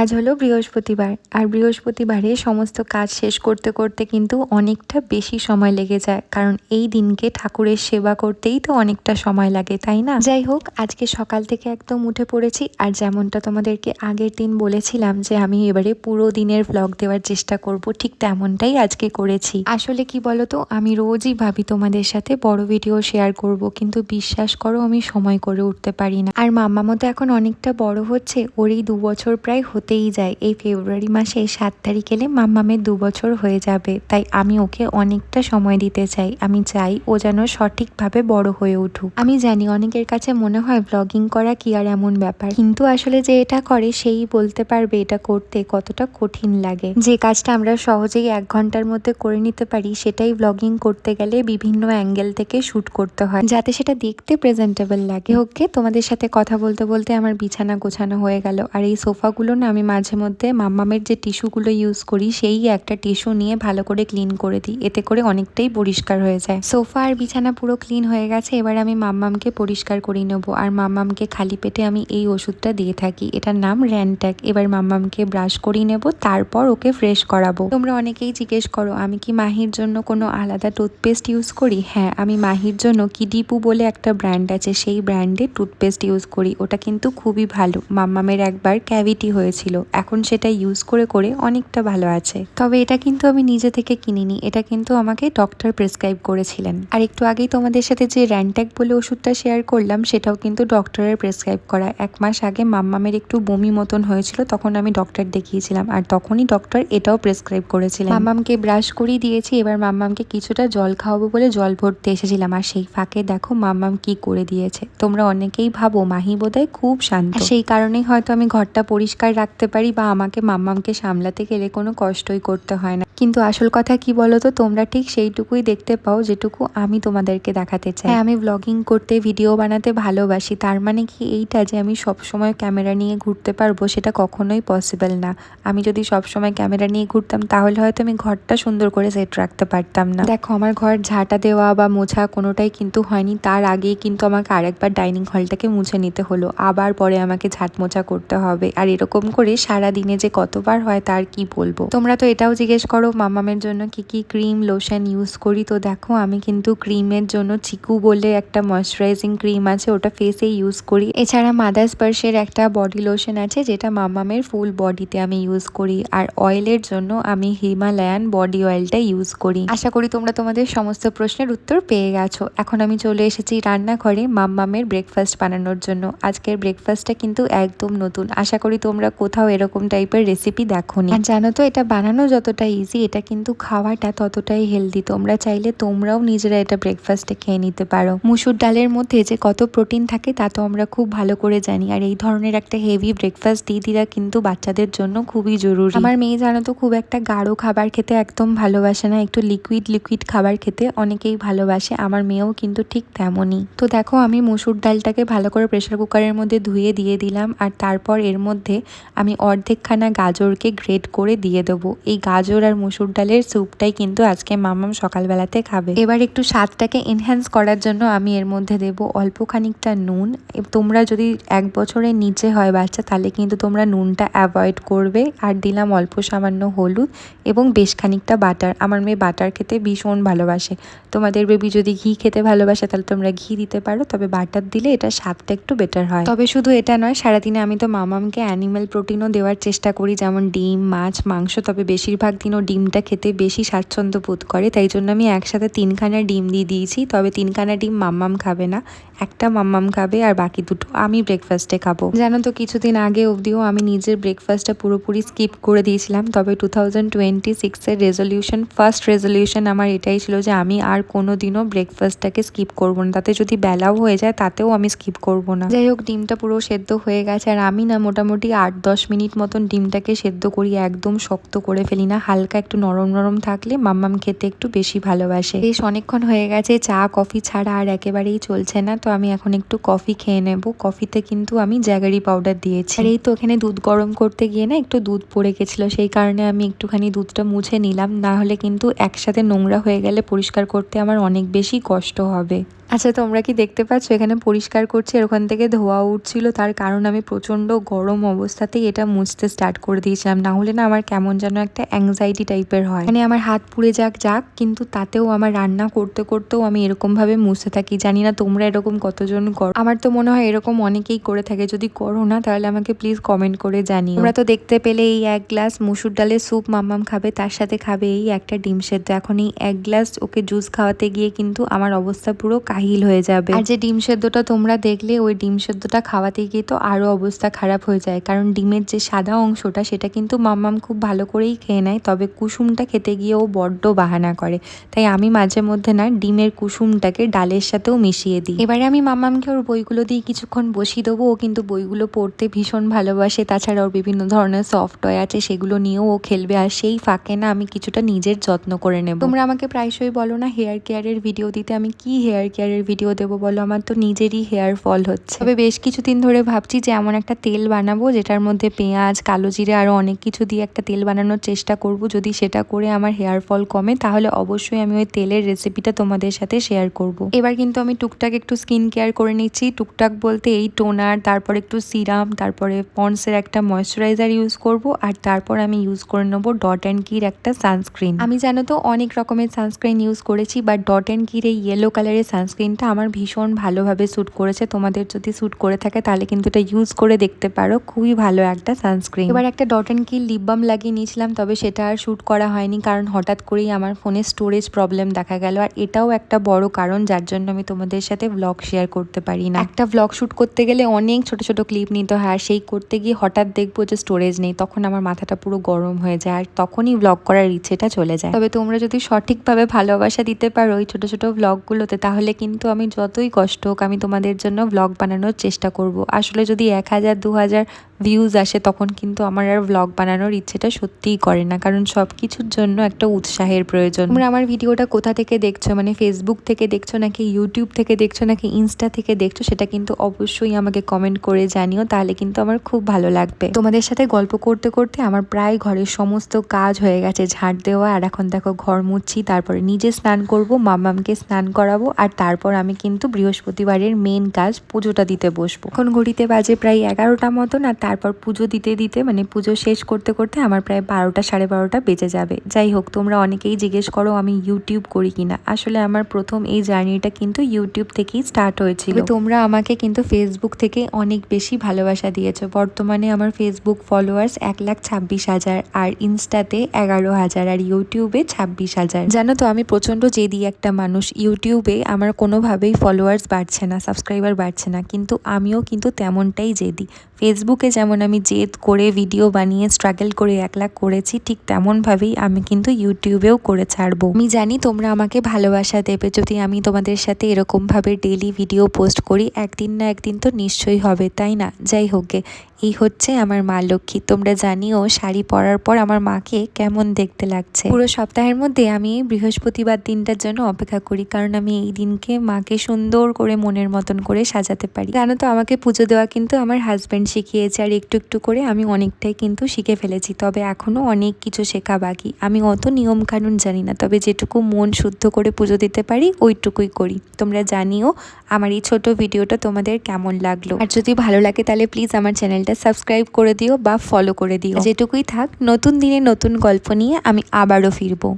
আজ হলো বৃহস্পতিবার, আর বৃহস্পতিবারে সমস্ত কাজ শেষ করতে করতে কিন্তু অনেকটা বেশি সময় লেগে যায়, কারণ এই দিনকে ঠাকুরের সেবা করতেই তো অনেকটা সময় লাগে, তাই না? যাই হোক, আজকে সকাল থেকে একদম উঠে পড়েছি, আর যেমনটা তোমাদেরকে আগের দিন বলেছিলাম যে আমি এবারে পুরো দিনের ব্লগ দেওয়ার চেষ্টা করব, ঠিক তেমনটাই আজকে করেছি। আসলে কি বলতো, আমি রোজই ভাবি তোমাদের সাথে বড় ভিডিও শেয়ার করব, কিন্তু বিশ্বাস করো আমি সময় করে উঠতে পারি না। আর মাম্মা মতো এখন অনেকটা বড় হচ্ছে, ওর এই 2 বছর প্রায় হতেই যায়। এই ফেব্রুয়ারি মাসে 7 তারিখ এলে মাম্মামের 2 বছর হয়ে যাবে, তাই আমি ওকে অনেকটা সময় দিতে চাই। আমি চাই ও যেন সঠিকভাবে বড় হয়ে উঠুক। আমি জানি অনেকের কাছে মনে হয় ব্লগিং করা কি আর এমন ব্যাপার, কিন্তু আসলে যে এটা করে সেই বলতে পারবে এটা করতে কতটা কঠিন লাগে। যে কাজটা আমরা সহজেই 1 ঘন্টার মধ্যে করে নিতে পারি, সেটাই ব্লগিং করতে গেলে বিভিন্ন অ্যাঙ্গেল থেকে শুট করতে হয়, যাতে সেটা দেখতে প্রেজেন্টেবল লাগে। ওকে, তোমাদের সাথে কথা বলতে বলতে আমার বিছানা গোছানো হয়ে গেল। আর এই সোফাগুলো না আমি মাঝে মধ্যে মাম্মামের যে টিস্যুগুলো ইউজ করি সেই একটা টিস্যু নিয়ে ভালো করে ক্লিন করে দিই, এতে করে অনেকটাই পরিষ্কার হয়ে যায়। সোফা আর বিছানা পুরো ক্লিন হয়ে গেছে, এবার আমি মাম্মামকে পরিষ্কার করে নেবো। আর মাম্মামকে খালি পেটে আমি এই ওষুধটা দিয়ে থাকি, এটার নাম র্যানট্যাক। এবার মাম্মামকে ব্রাশ করিয়ে নেবো, তারপর ওকে ফ্রেশ করাবো। তোমরা অনেকেই জিজ্ঞেস করো আমি কি মাহির জন্য কোনো আলাদা টুথপেস্ট ইউজ করি। হ্যাঁ, আমি মাহির জন্য কিডিপু বলে একটা ব্র্যান্ড আছে, সেই ব্র্যান্ডে টুথপেস্ট ইউজ করি। ওটা কিন্তু খুবই ভালো। মাম্মামের একবার ক্যাভিটি হয়েছিল, এখন সেটা ইউজ করে করে অনেকটা ভালো আছে। তবে এটা কিন্তু আমি নিজে থেকে কিনিনি, এটা কিন্তু আমাকে ডক্টর প্রেসক্রাইব করেছিলেন। আর একটু আগেই তোমাদের সাথে যে র্যানট্যাক বলে ওষুধটা শেয়ার করলাম, সেটাও কিন্তু ডক্টরের প্রেসক্রাইব করা। 1 মাস আগে মাম্মামের একটু বমি মতন হয়েছিল, তখন আমি ডক্টর দেখিয়েছিলাম, আর তখনই ডক্টর এটাও প্রেসক্রাইব করেছিলেন। মাম্মামকে ব্রাশ করিয়ে দিয়েছি, এবার মাম্মামকে কিছুটা জল খাওয়াবো বলে জল ভরতে এসেছিলাম, আর সেই ফাঁকে দেখো মাম্মাম কি করে দিয়েছে। তোমরা অনেকেই ভাবো মাহি বোধহয় খুব শান্ত, সেই কারণেই হয়তো আমি ঘরটা পরিষ্কার রাখতে পারি, বা আমাকে মাম্মামকে সামলাতে গেলে কোনো কষ্টই করতে হয় না। কিন্তু আসল কথা কি বলতো, তোমরা ঠিক সেইটুকুই দেখতে পাও যেটুকু আমি তোমাদেরকে দেখাতে চাই। হ্যাঁ, আমি ব্লগিং করতে ভিডিও বানাতে ভালোবাসি, তার মানে কি এইটা যে আমি সবসময় ক্যামেরা নিয়ে ঘুরতে পারবো সেটা কখনোই পসিবল না। আমি যদি সবসময় ক্যামেরা নিয়ে ঘুরতাম তাহলে হয়তো আমি ঘরটা সুন্দর করে সেট রাখতে পারতাম না। দেখো, আমার ঘর ঝাঁটা দেওয়া বা মোছা কোনোটাই কিন্তু হয়নি, তার আগেই কিন্তু আমাকে আরেকবার ডাইনিং হলটাকে মুছে নিতে হলো, আবার পরে আমাকে ঝাঁট মোছা করতে হবে। আর এরকম করে সারা দিনে যে কতবার হয় তার কি বলবো। তোমরা তো এটাও জিজ্ঞেস করো মাম্মামের জন্য কি কি ক্রিম লোশন ইউজ করি। তো দেখো, আমি কিন্তু ক্রিমের জন্য চিকু বলে একটা ময়শ্চারাইজিং ক্রিম আছে, ওটা ফেসে ইউজ করি। এছাড়া মাদার স্পার্শের একটা বডি লোশন আছে, যেটা মাম্মামের ফুল বডিতে আমি ইউজ করি। আর অয়েলের জন্য আমি হিমালয়ান বডি অয়েলটা ইউজ করি। আশা করি তোমরা তোমাদের সমস্ত প্রশ্নের উত্তর পেয়ে গেছো। এখন আমি চলে এসেছি রান্নাঘরে মাম্মামের ব্রেকফাস্ট বানানোর জন্য। আজকের ব্রেকফাস্টটা কিন্তু একদম নতুন, আশা করি তোমরা কোথাও এরকম টাইপের রেসিপি দেখোনি। আর জানো তো, এটা বানানো যতটা ইজি, এটা কিন্তু খাওয়াটা ততটাই হেলদি। তোমরা চাইলে তোমরাও নিজেরা এটা ব্রেকফাস্টে খেয়ে নিতে পারো। মুসুর ডালের মধ্যে যে কত প্রোটিন থাকে তা তো আমরা খুব ভালো করে জানি, আর এই ধরনের একটা হেভি ব্রেকফাস্ট দিদিরা কিন্তু বাচ্চাদের জন্য খুবই জরুরি। আমার মেয়ে জানো তো খুব একটা গাঢ় খাবার খেতে একদম ভালোবাসে না, একটু লিকুইড লিকুইড খাবার খেতে অনেকেই ভালোবাসে। আমার মেয়েও কিন্তু ঠিক তেমনই। তো দেখো, আমি মুসুর ডালটাকে ভালো করে প্রেসার কুকারের মধ্যে ধুয়ে দিয়ে দিলাম, আর তারপর এর মধ্যে আমি অর্ধেকখানা গাজরকে গ্রেট করে দিয়ে দেবো। এই গাজর আর মুসুর ডালের স্যুপটাই কিন্তু আজকে মাম্মাম সকালবেলাতে খাবে। এবার একটু স্বাদটাকে এনহ্যান্স করার জন্য আমি এর মধ্যে দেবো অল্প খানিকটা নুন। তোমরা যদি 1 বছরের নিচে হয় বাচ্চা, তাহলে কিন্তু তোমরা নুনটা অ্যাভয়েড করবে। আর দিলাম অল্প সামান্য হলুদ এবং বেশ খানিকটা বাটার। আমার মেয়ে বাটার খেতে ভীষণ ভালোবাসে। তোমাদের বেবি যদি ঘি খেতে ভালোবাসে তাহলে তোমরা ঘি দিতে পারো, তবে বাটার দিলে এটা স্বাদটা একটু বেটার হয়। তবে শুধু এটা নয়, সারাদিনে আমি তো মামামকে অ্যানিমাল প্রোটিনও দেওয়ার চেষ্টা করি, যেমন ডিম, মাছ, মাংস। তবে বেশিরভাগ দিনও ডিমটা খেতে বেশি স্বাচ্ছন্দ্য বোধ করে, তাই জন্য আমি একসাথে 3খানা ডিম দিয়ে দিয়েছি। তবে 3খানা ডিম মাম্মাম খাবে না, একটা মাম্মাম খাবে আর বাকি 2টো আমি ব্রেকফাস্টে খাবো। জানো তো, কিছুদিন আগে অবধিও আমি নিজের ব্রেকফাস্টটা পুরোপুরি স্কিপ করে দিয়েছিলাম। তবে 2026-এর রেজলিউশন, ফার্স্ট রেজলিউশন আমার এটাই ছিল যে আমি আর কোনো দিনও ব্রেকফাস্টটাকে স্কিপ করবো না, তাতে যদি বেলাও হয়ে যায় তাতেও আমি স্কিপ করবো না। যাই হোক, ডিমটা পুরো সেদ্ধ হয়ে গেছে, আর আমি না মোটামুটি 8-10 মিনিট মতন ডিমটাকে সেদ্ধ করি, একদম শক্ত করে ফেলি না। হালকা একটু নরম নরম থাকলে মাম্মাম খেতে একটু বেশি ভালোবাসে। বেশ অনেকক্ষণ হয়ে গেছে, চা কফি ছাড়া আর একেবারেই চলছে না। তো আমি এখন একটু কফি খেয়ে নেব। কফিতে কিন্তু আমি জ্যাগারি পাউডার দিয়েছি। আর এই তো এখানে দুধ গরম করতে গিয়ে না একটু দুধ পড়ে গেছিলো, সেই কারণে আমি একটুখানি দুধটা মুছে নিলাম, না হলে কিন্তু একসাথে নোংরা হয়ে গেলে পরিষ্কার করতে আমার অনেক বেশি কষ্ট হবে। আচ্ছা, তোমরা কি দেখতে পাচ্ছ এখানে পরিষ্কার করছি আর ওখান থেকে ধোয়া উঠছিল, তার কারণ আমি প্রচণ্ড গরম অবস্থাতেই এটা মুছতে স্টার্ট করে দিয়েছিলাম, না হলে না আমার কেমন যেন একটা অ্যাংজাইটি টাইপের হয়। মানে আমার হাত পুড়ে যাক কিন্তু তাতেও আমার রান্না করতে করতেও আমি এরকমভাবে মুছতে থাকি। জানি না তোমরা এরকম কতজন করো, আমার তো মনে হয় এরকম অনেকেই করে থাকে। যদি করো না তাহলে আমাকে প্লিজ কমেন্ট করে জানিও। তোমরা তো দেখতে পেলে এই 1 গ্লাস মুসুর ডালের স্যুপ মাম্মাম খাবে, তার সাথে খাবে এই একটা ডিম সেদ্ধ। এখন এই 1 গ্লাস ওকে জুস খাওয়াতে গিয়ে কিন্তু আমার অবস্থা পুরো কাহিল হয়ে যাবে। আর যে ডিম সেদ্ধটা তোমরা দেখলে, ওই ডিম সেদ্ধটা খাওয়াতে গিয়ে তো আরো অবস্থা খারাপ হয়ে যায়, কারণ ডিমের যে সাদা অংশটা সেটা কিন্তু মাম্মাম খুব ভালো করেই খেয়ে নেয়, তবে কুসুমটা খেতে গিয়ে ও বড্ড বাহানা করে। তাই আমি মাঝে মধ্যে না ডিমের কুসুমটাকে ডালের সাথেও মিশিয়ে দিই। এবারে আমি মাম্মামকে ওর বইগুলো দিয়ে কিছুক্ষণ বসিয়ে দেবো। ও কিন্তু বইগুলো পড়তে ভীষণ ভালোবাসে, তাছাড়া ওর বিভিন্ন ধরনের সফট টয় আছে, সেগুলো নিয়েও ও খেলবে। আর সেই ফাঁকে না আমি কিছুটা নিজের যত্ন করে নেব। তোমরা আমাকে প্রায়শই বলো না হেয়ার কেয়ারের ভিডিও দিতে, আমি কি হেয়ার কেয়ারের ভিডিও দেবো বলো? আমার তো নিজেরই হেয়ার ফল হচ্ছে। তবে বেশ কিছুদিন ধরে ভাবছি যে এমন একটা তেল বানাবো যেটার মধ্যে পেঁয়াজ, কালো জিরে আরো অনেক কিছু দিয়ে একটা তেল বানানোর চেষ্টা করব। যদি সেটা করে আমার হেয়ার ফল কমে তাহলে অবশ্যই আমি ওই তেলের রেসিপিটা তোমাদের সাথে শেয়ার করব। এবার কিন্তু আমি টুকটাক একটু স্কিন কেয়ার করে নিচ্ছি। টুকটাক বলতে এই টোনার, তারপর একটু সিরাম, তারপরে পন্ডসের একটা ময়শ্চারাইজার ইউজ করব, আর তারপর আমি ইউজ করে নেবো ডট অ্যান্ড কির একটা সানস্ক্রিন। আমি জানো তো অনেক রকমের সানস্ক্রিন ইউজ করেছি, বাট ডট অ্যান্ড কির এই ইয়েলো কালারের সানস্ক্রিনটা আমার ভীষণ ভালোভাবে স্যুট করেছে। তোমাদের যদি স্যুট করে থাকে তাহলে কিন্তু এটা ইউজ করে দেখতে পারো, খুবই ভালো একটা সানস্ক্রিন। এবার একটা dot and Kiir lip balm লাগিয়ে নিয়েছিলাম, তবে সেটা আর শ্যুট করা হয়নি, কারণ হঠাৎ করেই আমার ফোনে স্টোরেজ প্রবলেম দেখা গেল। আর এটাও একটা বড় কারণ যার জন্য আমি তোমাদের সাথে ব্লগ শেয়ার করতে পারি না। একটা ব্লগ শ্যুট করতে গেলে অনেক ছোট ছোট ক্লিপ নিতে হয়, আর সেই করতে গিয়ে হঠাৎ দেখবো যে স্টোরেজ নেই, তখন আমার মাথাটা পুরো গরম হয়ে যায়, আর তখনই ব্লগ করার ইচ্ছেটা চলে যায়। তবে তোমরা যদি সঠিকভাবে ভালোবাসা দিতে পারো ওই ছোট ছোট ব্লগগুলোতে, তাহলে কিন্তু আমি যতই কষ্ট হোক আমি তোমাদের জন্য ব্লগ বানানোর চেষ্টা করব। আসলে যদি 1000 2000 ভিউজ আসে তখন কিন্তু আমার আর ব্লগ বানানোর ইচ্ছেটা সত্যিই করে না, কারণ সব কিছুর জন্য একটা উৎসাহের প্রয়োজন। তোমরা আমার ভিডিওটা কোথা থেকে দেখছো, মানে ফেসবুক থেকে দেখছো নাকি ইউটিউব থেকে দেখছো নাকি ইনস্টা থেকে দেখছো, সেটা কিন্তু অবশ্যই আমাকে কমেন্ট করে জানিও, তাহলে কিন্তু আমার খুব ভালো লাগবে। তোমাদের সাথে গল্প করতে করতে আমার প্রায় ঘরের সমস্ত কাজ হয়ে গেছে, ঝাঁট দেওয়া, আর এখন দেখো ঘর মুছছি, তারপরে নিজে স্নান করব, মাম্মামকে স্নান করাবো, আর তারপর আমি কিন্তু বৃহস্পতিবারের মেন কাজ পুজোটা দিতে বসবো। এখন ঘড়িতে বাজে প্রায় 11টা মতন, আর তারপর পুজো দিতে দিতে মানে পুজো শেষ করতে করতে আমার প্রায় 12টা 12:30 বেজে যাবে। যাই হোক, তোমরা অনেকেই জিজ্ঞেস করো আমি ইউটিউব করি কিনা। আসলে আমার প্রথম এই জার্নিটা কিন্তু ইউটিউব থেকেই স্টার্ট হয়েছিল। তোমরা আমাকে কিন্তু ফেসবুক থেকে অনেক বেশি ভালোবাসা দিয়েছো। বর্তমানে আমার ফেসবুক ফলোয়ার্স 1,26,000, আর ইনস্টাতে 11,000, আর ইউটিউবে 26,000। জানো তো আমি প্রচন্ড জেদি একটা মানুষ। ইউটিউবে আমার কোনোভাবেই ফলোয়ার্স বাড়ছে না, সাবস্ক্রাইবার বাড়ছে না, কিন্তু আমিও কিন্তু তেমনটাই জেদি। ফেসবুকে যেমন আমি জেদ করে ভিডিও বানিয়ে স্ট্রাগল করে 1 লাখ করেছি, ঠিক তেমনভাবেই আমি কিন্তু ইউটিউবেও করে ছাড়বো। আমি জানি তোমরা আমাকে ভালোবাসা দেবে যদি আমি তোমাদের সাথে এরকমভাবে ডেইলি ভিডিও পোস্ট করি। একদিন না একদিন তো নিশ্চয়ই হবে, তাই না? যাই হোক, এই হচ্ছে আমার মা লক্ষ্মী। তোমরা জানিও শাড়ি পরার পর আমার মাকে কেমন দেখতে লাগছে। পুরো সপ্তাহের মধ্যে আমি বৃহস্পতিবার দিনটার জন্য অপেক্ষা করি, কারণ আমি এই দিনকে মাকে সুন্দর করে মনের মতন করে সাজাতে পারি। জানো তো আমাকে পুজো দেওয়া কিন্তু আমার হাজব্যান্ড শিখিয়েছে, আর একটু একটু করে আমি অনেকটাই কিন্তু শিখে ফেলেছি, তবে এখনো অনেক কিছু শেখা বাকি। আমি অত নিয়ম কানুন জানি না, তবে যেটুকু মন শুদ্ধ করে পুজো দিতে পারি ওইটুকুই করি। তোমরা জানিও আমার এই ছোট ভিডিওটা তোমাদের কেমন লাগলো, আর যদি ভালো লাগে তাহলে প্লিজ আমার চ্যানেলটা সাবস্ক্রাইব করে দিও বা ফলো করে দিও। যেটুকুই থাক, নতুন দিনে নতুন গল্প নিয়ে আমি আবারও ফিরবো।